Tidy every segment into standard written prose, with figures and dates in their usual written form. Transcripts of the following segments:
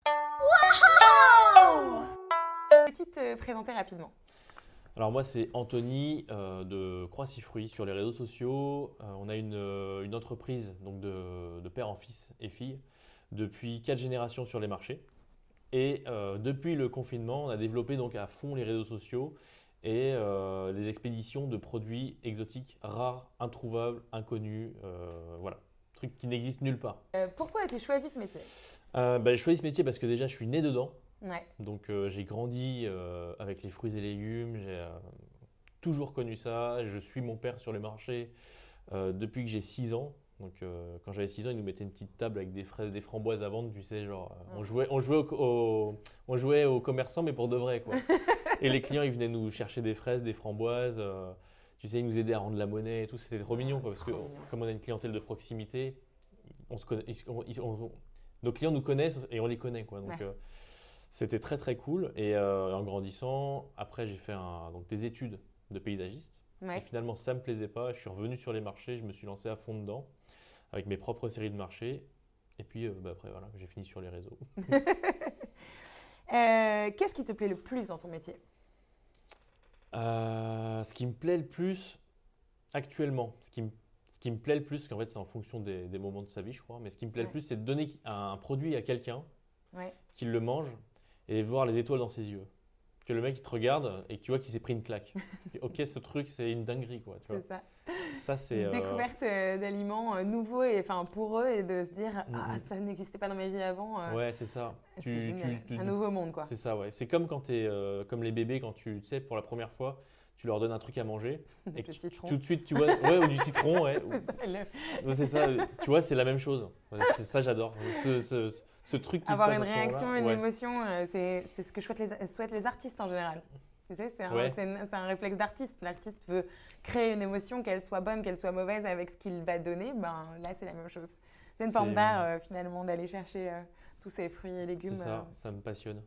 Wow! Peux-tu te présenter rapidement? Alors moi c'est Anthony de Croissy Fruits sur les réseaux sociaux. On a une entreprise donc de père en fils et filles depuis 4 générations sur les marchés. Et depuis le confinement, on a développé donc à fond les réseaux sociaux et les expéditions de produits exotiques, rares, introuvables, inconnus, voilà, trucs qui n'existent nulle part. Pourquoi as-tu choisi ce métier? J'ai choisi ce métier parce que déjà je suis né dedans. Ouais. Donc j'ai grandi avec les fruits et légumes, j'ai toujours connu ça. Je suis mon père sur le marché depuis que j'ai 6 ans. Donc quand j'avais 6 ans, il nous mettait une petite table avec des fraises, des framboises à vendre, tu sais, genre on jouait aux commerçants mais pour de vrai quoi. Et les clients ils venaient nous chercher des fraises, des framboises, tu sais, ils nous aidaient à rendre la monnaie et tout, c'était trop mignon quoi, parce que Trop mignon. comme on a une clientèle de proximité, on se connaît, nos clients nous connaissent et on les connaît quoi. Donc Ouais. c'était très très cool et en grandissant, après j'ai fait donc des études de paysagiste et Ouais. finalement ça me plaisait pas, je suis revenu sur les marchés, je me suis lancé à fond dedans avec mes propres séries de marchés et puis après voilà, j'ai fini sur les réseaux. Qu'est-ce qui te plaît le plus dans ton métier? Ce qui me plaît le plus actuellement, ce qui me plaît le plus, parce qu'en fait c'est en fonction des moments de sa vie je crois, mais ce qui me plaît Ouais. le plus c'est de donner un produit à quelqu'un, Ouais. qu'il le mange et voir les étoiles dans ses yeux. Que le mec il te regarde et que tu vois qu'il s'est pris une claque. Ok, ce truc c'est une dinguerie quoi. Tu C'est vois. ça. Ça c'est. Une découverte d'aliments nouveaux et enfin pour eux et de se dire ah ça n'existait pas dans ma vie avant. Ouais, c'est ça. C'est génial. Un nouveau monde quoi. C'est ça, ouais. C'est comme quand tu es comme les bébés quand tu sais pour la première fois, tu leur donnes un truc à manger et Avec que le citron. tout de suite tu vois, ouais, ou du citron, ouais. C'est ça. Ouais, c'est ça. Tu vois, c'est la même chose. Ouais, c'est ça, j'adore. Ce truc qui Avoir se passe une à ce réaction, moment-là. une Ouais. émotion, c'est ce que souhaitent les artistes en général. Tu sais, Ouais. c'est un réflexe d'artiste. L'artiste veut créer une émotion, qu'elle soit bonne, qu'elle soit mauvaise, avec ce qu'il va donner. Ben, là, c'est la même chose. C'est une forme d'art, finalement, d'aller chercher tous ces fruits et légumes. C'est ça, ça me passionne.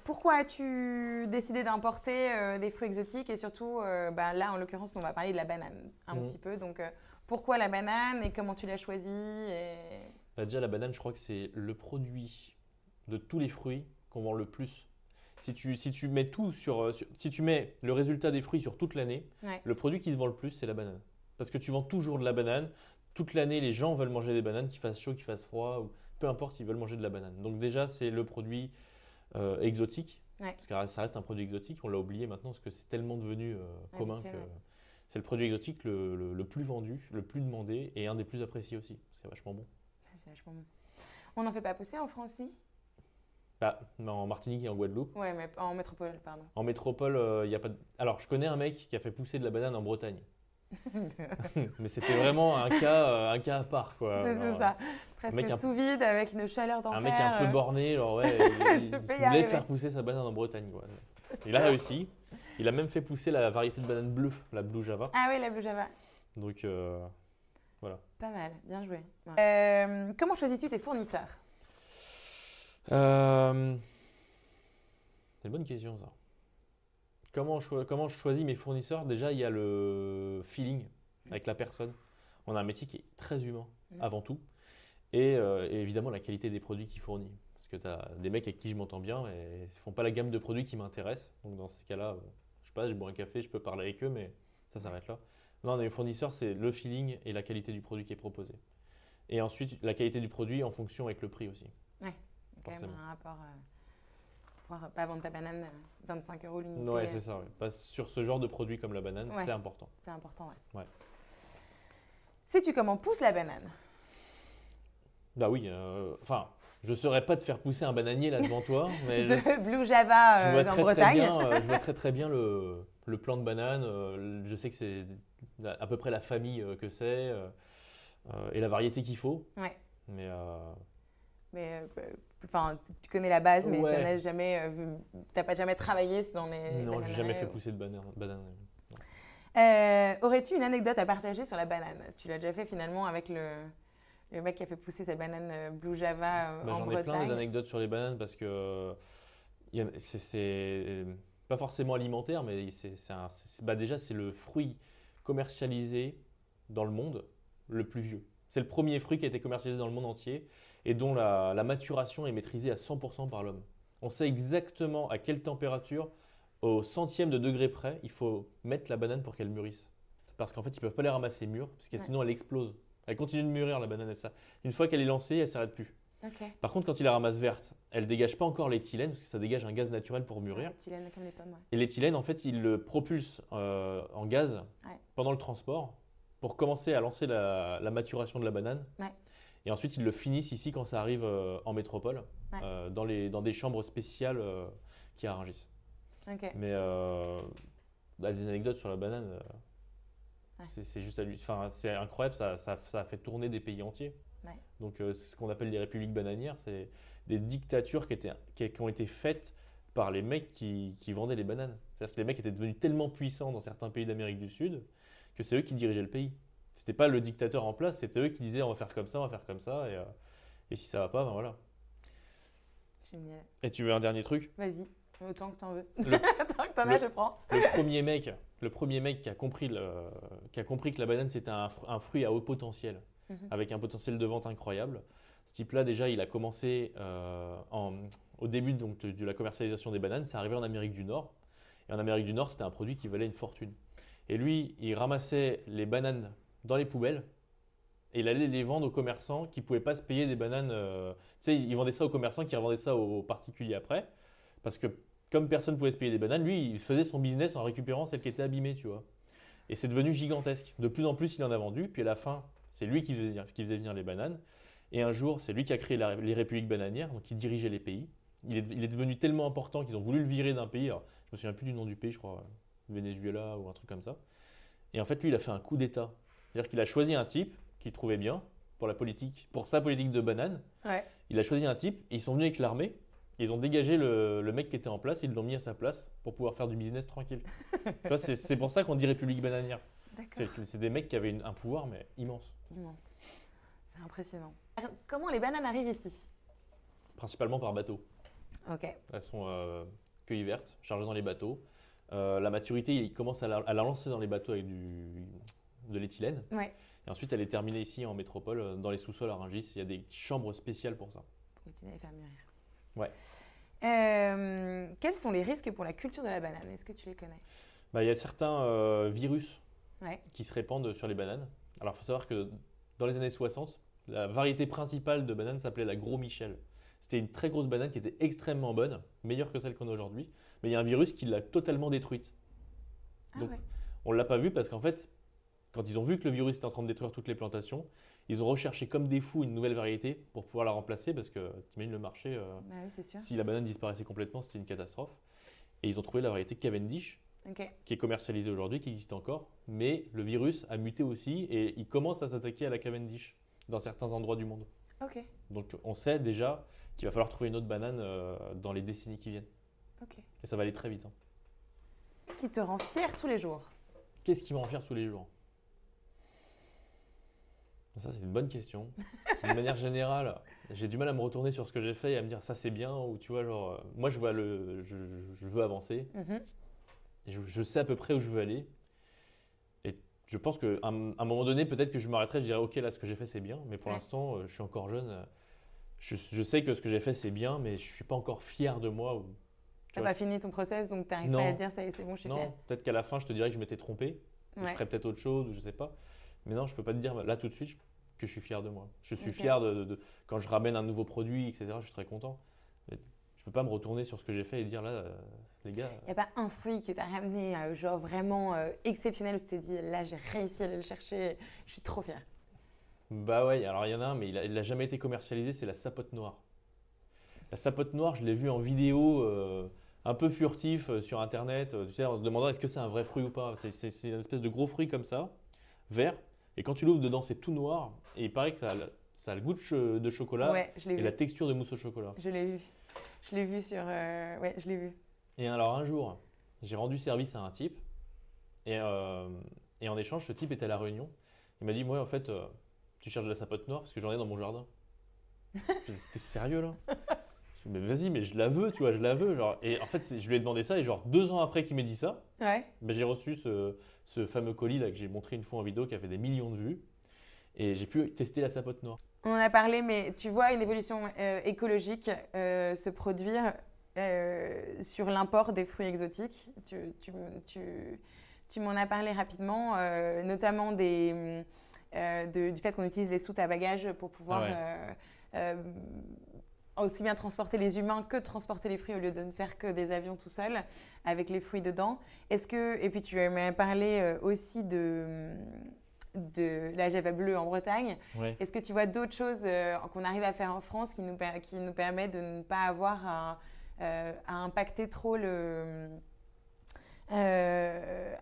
Pourquoi as-tu décidé d'importer des fruits exotiques et surtout, là, en l'occurrence, on va parler de la banane un petit peu. Donc, pourquoi la banane et comment tu l'as choisie Déjà, la banane, je crois que c'est le produit de tous les fruits qu'on vend le plus. Si tu mets si tu mets le résultat des fruits sur toute l'année, Ouais. le produit qui se vend le plus, c'est la banane. Parce que tu vends toujours de la banane. Toute l'année, les gens veulent manger des bananes, qu'il fasse chaud, qu'il fasse froid, ou peu importe, ils veulent manger de la banane. Donc déjà, c'est le produit exotique. Ouais. Parce que ça reste un produit exotique. On l'a oublié maintenant parce que c'est tellement devenu commun Habituel, que ouais. c'est le produit exotique le plus vendu, le plus demandé et un des plus appréciés aussi. C'est vachement bon. C'est vachement bon. On n'en fait pas pousser en France, si? En Martinique et en Guadeloupe. Ouais, mais en métropole, pardon. En métropole, il y a pas de... Alors, je connais un mec qui a fait pousser de la banane en Bretagne. Mais c'était vraiment un cas à part, quoi. C'est Alors, ça. un mec Presque sous vide avec une chaleur d'enfer. un mec un peu borné, genre, ouais, il peux y voulait arriver. faire pousser sa banane en Bretagne, quoi. Il a réussi. Il a même fait pousser la variété de banane bleue, la Blue Java. Ah oui, la Blue Java. Donc, voilà. Pas mal, bien joué. Comment choisis-tu tes fournisseurs? C'est une bonne question, ça. Comment je choisis mes fournisseurs? Déjà, il y a le feeling avec la personne. On a un métier qui est très humain, avant tout. Et évidemment, la qualité des produits qu'il fournit. Parce que tu as des mecs avec qui je m'entends bien et ils ne font pas la gamme de produits qui m'intéressent. Donc, dans ces cas-là, je passe, je bois un café, je peux parler avec eux, mais ça s'arrête là. Non, les fournisseurs, c'est le feeling et la qualité du produit qui est proposé. Et ensuite, la qualité du produit en fonction avec le prix aussi. Ouais, quand même Forcément. un rapport. Pouvoir pas vendre ta banane 25 € l'unité. Ouais, c'est ça. Ouais. Sur ce genre de produit comme la banane, Ouais. c'est important. C'est important, ouais. Ouais. Sais-tu comment pousse la banane? Bah oui, enfin, je ne saurais pas te faire pousser un bananier là devant toi, mais De Blue Java je vois en très, Bretagne. je vois très bien le plant de banane. Je sais que c'est à peu près la famille que c'est et la variété qu'il faut. Ouais. Mais Mais enfin, tu connais la base, mais Ouais. tu n'as jamais t'as pas jamais travaillé dans les non, j'ai jamais bananeraies fait ou- pousser de banane. Aurais-tu une anecdote à partager sur la banane? Tu l'as déjà fait finalement avec le mec qui a fait pousser sa banane Blue Java Bah, en j'en ai plein des Bretagne. anecdotes sur les bananes parce que c'est pas forcément alimentaire, mais déjà c'est le fruit commercialisé dans le monde le plus vieux. C'est le premier fruit qui a été commercialisé dans le monde entier et dont la maturation est maîtrisée à 100% par l'homme. On sait exactement à quelle température, au centième de degré près, il faut mettre la banane pour qu'elle mûrisse. Parce qu'en fait, ils ne peuvent pas les ramasser mûres, parce que sinon elle explose. Elle continue de mûrir la banane. Une fois qu'elle est lancée, elle ne s'arrête plus. Ok. Par contre, quand il la ramasse verte, elle ne dégage pas encore l'éthylène, parce que ça dégage un gaz naturel pour mûrir. L'éthylène comme les pommes, ouais. Et l'éthylène, en fait, il le propulse en gaz pendant le transport pour commencer à lancer la maturation de la banane. Ouais. Et ensuite, ils le finissent ici quand ça arrive en métropole, dans des chambres spéciales qui à Rungis. Okay. Mais des anecdotes sur la banane, c'est juste c'est incroyable, ça a fait tourner des pays entiers. Ouais. Donc c'est ce qu'on appelle les républiques bananières, c'est des dictatures qui ont été faites par les mecs qui vendaient les bananes. C'est-à-dire que les mecs étaient devenus tellement puissants dans certains pays d'Amérique du Sud que c'est eux qui dirigeaient le pays. C'était pas le dictateur en place, c'était eux qui disaient on va faire comme ça, on va faire comme ça, et si ça va pas, ben voilà. Génial. Et tu veux un dernier truc? Vas-y, autant que t'en veux. Tant que t'en as, je prends. Le premier mec qui a compris que la banane c'était un fruit à haut potentiel, avec un potentiel de vente incroyable. Ce type-là, déjà, il a commencé au début donc, de la commercialisation des bananes, c'est arrivé en Amérique du Nord. Et en Amérique du Nord, c'était un produit qui valait une fortune. Et lui, il ramassait les bananes dans les poubelles et il allait les vendre aux commerçants qui ne pouvaient pas se payer des bananes. Tu sais, il vendait ça aux commerçants qui revendaient ça aux particuliers après. Parce que comme personne ne pouvait se payer des bananes, lui, il faisait son business en récupérant celles qui étaient abîmées, tu vois. Et c'est devenu gigantesque. De plus en plus, il en a vendu. Puis à la fin, c'est lui qui faisait venir les bananes. Et un jour, c'est lui qui a créé les républiques bananières, donc il dirigeait les pays. Il est devenu tellement important qu'ils ont voulu le virer d'un pays. Alors, je ne me souviens plus du nom du pays, je crois, Venezuela ou un truc comme ça. Et en fait, lui, il a fait un coup d'État. C'est-à-dire qu'il a choisi un type qu'il trouvait bien pour sa politique de banane. Ouais. Il a choisi un type, et ils sont venus avec l'armée, ils ont dégagé le mec qui était en place, ils l'ont mis à sa place pour pouvoir faire du business tranquille. Tu vois, c'est pour ça qu'on dit république bananière. C'est des mecs qui avaient un pouvoir, mais immense. Immense. C'est impressionnant. Comment les bananes arrivent ici? Principalement par bateau. Ok. Elles sont cueillies vertes, chargées dans les bateaux. La maturité, il commence à la lancer dans les bateaux avec de l'éthylène. Ouais. Et ensuite, elle est terminée ici en métropole, dans les sous-sols à Rungis. Il y a des chambres spéciales pour ça. Pour continuer à faire mûrir. Ouais. Quels sont les risques pour la culture de la banane? Est-ce que tu les connais? Il y a certains virus qui se répandent sur les bananes. Alors, il faut savoir que dans les années 60, la variété principale de banane s'appelait la Gros Michel. C'était une très grosse banane qui était extrêmement bonne, meilleure que celle qu'on a aujourd'hui. Mais il y a un virus qui l'a totalement détruite. Donc, on ne l'a pas vu parce qu'en fait, quand ils ont vu que le virus était en train de détruire toutes les plantations, ils ont recherché comme des fous une nouvelle variété pour pouvoir la remplacer parce que tu imagines le marché, oui, si la banane disparaissait complètement, c'était une catastrophe. Et ils ont trouvé la variété Cavendish, qui est commercialisée aujourd'hui, qui existe encore. Mais le virus a muté aussi et il commence à s'attaquer à la Cavendish dans certains endroits du monde. Okay. Donc on sait déjà qu'il va falloir trouver une autre banane dans les décennies qui viennent. Okay. Et ça va aller très vite. Hein. Qu'est-ce qui te rend fier tous les jours? Qu'est-ce qui me rend fier tous les jours? Ça, c'est une bonne question. De manière générale, j'ai du mal à me retourner sur ce que j'ai fait et à me dire ça c'est bien ou tu vois genre moi je veux avancer. Et je sais à peu près où je veux aller. Et je pense qu'à un moment donné, peut-être que je m'arrêterai, je dirais ok là ce que j'ai fait c'est bien, mais pour l'instant je suis encore jeune. Je sais que ce que j'ai fait c'est bien, mais je suis pas encore fier de moi. Tu n'as pas fini ton process, donc tu n'arrives pas à te dire ça y est, c'est bon, je suis fier. Non, peut-être qu'à la fin je te dirais que je m'étais trompé. Je ferais peut-être autre chose ou je sais pas. Mais non, je peux pas te dire là tout de suite que je suis fier de moi. Je suis fier de quand je ramène un nouveau produit, etc. Je suis très content. Mais je peux pas me retourner sur ce que j'ai fait et dire là, les gars. Il n'y a pas un fruit que tu as ramené genre vraiment exceptionnel où tu t'es dit là j'ai réussi à aller le chercher, je suis trop fier. Bah ouais, alors il y en a un, mais il n'a jamais été commercialisé, c'est la sapote noire. La sapote noire, je l'ai vue en vidéo un peu furtif sur internet, tu sais, en se demandant est-ce que c'est un vrai fruit ou pas. C'est une espèce de gros fruit comme ça, vert. Et quand tu l'ouvres dedans, c'est tout noir. Et il paraît que ça a le goût de chocolat et la texture de mousse au chocolat. Je l'ai vu. Je l'ai vu sur… ouais, je l'ai vu. Et alors un jour, j'ai rendu service à un type. Et en échange, ce type était à La Réunion. Il m'a dit, moi en fait, tu cherches de la sapote noire parce que j'en ai dans mon jardin. J'ai dit, t'es sérieux là? Je lui ai dit, mais vas-y, mais je la veux, tu vois, je la veux. Genre. Et en fait, je lui ai demandé ça et genre 2 ans après qu'il m'ait dit ça, j'ai reçu ce fameux colis là que j'ai montré une fois en vidéo qui a fait des millions de vues et j'ai pu tester la sapote noire. On en a parlé, mais tu vois une évolution écologique se produire sur l'import des fruits exotiques. Tu m'en as parlé rapidement, notamment du fait qu'on utilise les soutes à bagages pour pouvoir aussi bien transporter les humains que transporter les fruits au lieu de ne faire que des avions tout seuls avec les fruits dedans. Et puis tu m'as parlé aussi de la Java bleue en Bretagne. Ouais. Est-ce que tu vois d'autres choses qu'on arrive à faire en France qui nous permettent de ne pas avoir à impacter trop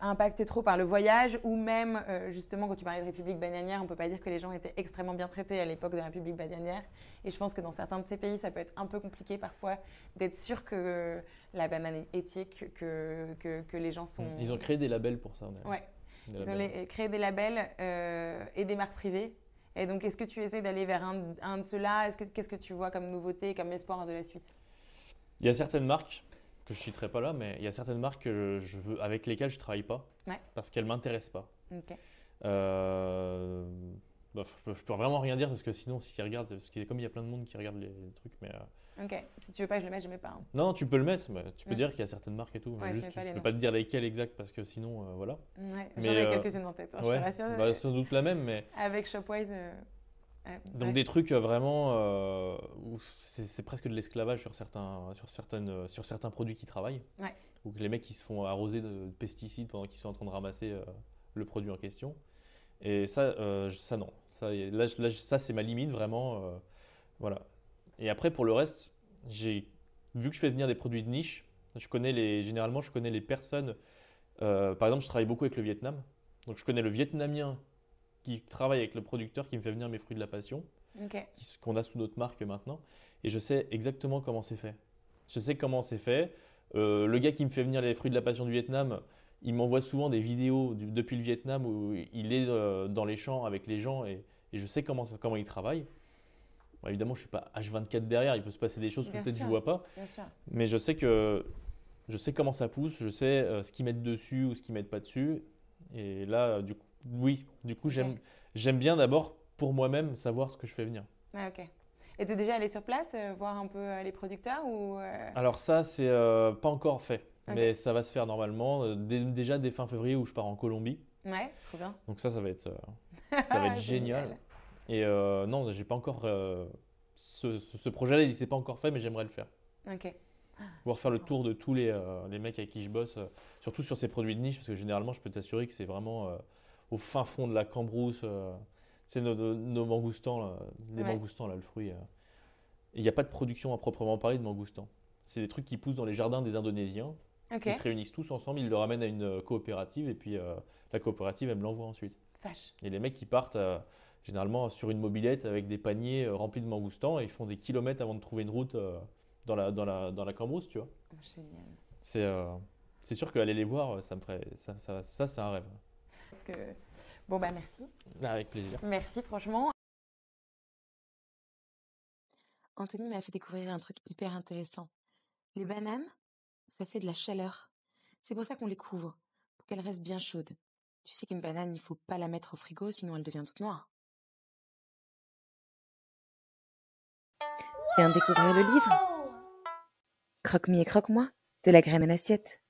impacté trop par le voyage ou même justement quand tu parlais de République bananière, on ne peut pas dire que les gens étaient extrêmement bien traités à l'époque de la République bananière et je pense que dans certains de ces pays ça peut être un peu compliqué parfois d'être sûr que la banane est éthique, que les gens sont... Ils ont créé des labels pour ça. Ouais, ils ont créé des labels et des marques privées. Et donc est-ce que tu essaies d'aller vers un de ceux-là? Qu'est-ce que tu vois comme nouveauté, comme espoir de la suite? Il y a certaines marques que je ne citerai pas là, mais il y a certaines marques que je veux, avec lesquelles je ne travaille pas parce qu'elles ne m'intéressent pas. Ok. Je peux vraiment rien dire parce que sinon, s'ils regardent, parce que comme il y a plein de monde qui regarde les trucs, mais Ok, si tu veux pas que je le mette, je mets pas. Hein. non, tu peux le mettre, mais tu peux dire qu'il y a certaines marques et tout. Ouais, juste, je ne peux pas te dire lesquelles exactes parce que sinon, voilà. Ouais, mais j'en ai quelques-unes en tête, hein, je te rassure. Sans doute la même, mais. Avec Shopwise. Donc des trucs vraiment où c'est presque de l'esclavage sur certains produits qui travaillent. Ouais. Où les mecs qui se font arroser de pesticides pendant qu'ils sont en train de ramasser le produit en question. Et ça non. Ça c'est ma limite vraiment. Voilà. Et après pour le reste, vu que je fais venir des produits de niche, généralement je connais les personnes. Par exemple, je travaille beaucoup avec le Vietnam. Donc je connais le Vietnamien qui travaille avec le producteur qui me fait venir mes fruits de la passion, qu'on a sous notre marque maintenant. Et je sais exactement comment c'est fait. Je sais comment c'est fait. Le gars qui me fait venir les fruits de la passion du Vietnam, il m'envoie souvent des vidéos depuis le Vietnam où il est dans les champs avec les gens et je sais comment il travaille. Bon, évidemment, je ne suis pas H24 derrière, il peut se passer des choses que peut-être je ne vois pas. Mais je sais comment ça pousse, je sais ce qu'ils mettent dessus ou ce qu'ils ne mettent pas dessus. Et là, du coup, j'aime bien d'abord pour moi-même savoir ce que je fais venir. Ah, ok. Et tu es déjà allé sur place, voir un peu les producteurs ou Alors ça, c'est pas encore fait, mais ça va se faire normalement. Déjà dès fin février où je pars en Colombie. Ouais, trop bien. Donc ça va être génial. Et non, j'ai pas encore ce projet-là, il s'est pas encore fait, mais j'aimerais le faire. Ok. Pouvoir faire le tour de tous les mecs avec qui je bosse, surtout sur ces produits de niche, parce que généralement, je peux t'assurer que c'est vraiment au fin fond de la Cambrousse. C'est nos mangoustans, là, les mangoustans, là, le fruit. Il n'y a pas de production à proprement parler de mangoustans. C'est des trucs qui poussent dans les jardins des Indonésiens. Ils se réunissent tous ensemble, ils le ramènent à une coopérative et puis la coopérative, elle me l'envoie ensuite. Vache. Et les mecs, ils partent généralement sur une mobilette avec des paniers remplis de mangoustans et ils font des kilomètres avant de trouver une route dans la Cambrousse, tu vois. Génial. C'est sûr qu'aller les voir, ça me ferait. Ça c'est un rêve. Parce que... Bon, bah merci. Avec plaisir. Merci, franchement. Anthony m'a fait découvrir un truc hyper intéressant. Les bananes, ça fait de la chaleur. C'est pour ça qu'on les couvre, pour qu'elles restent bien chaudes. Tu sais qu'une banane, il faut pas la mettre au frigo, sinon elle devient toute noire. Viens découvrir le livre. Croque-mi et croque-moi, de la graine à l'assiette.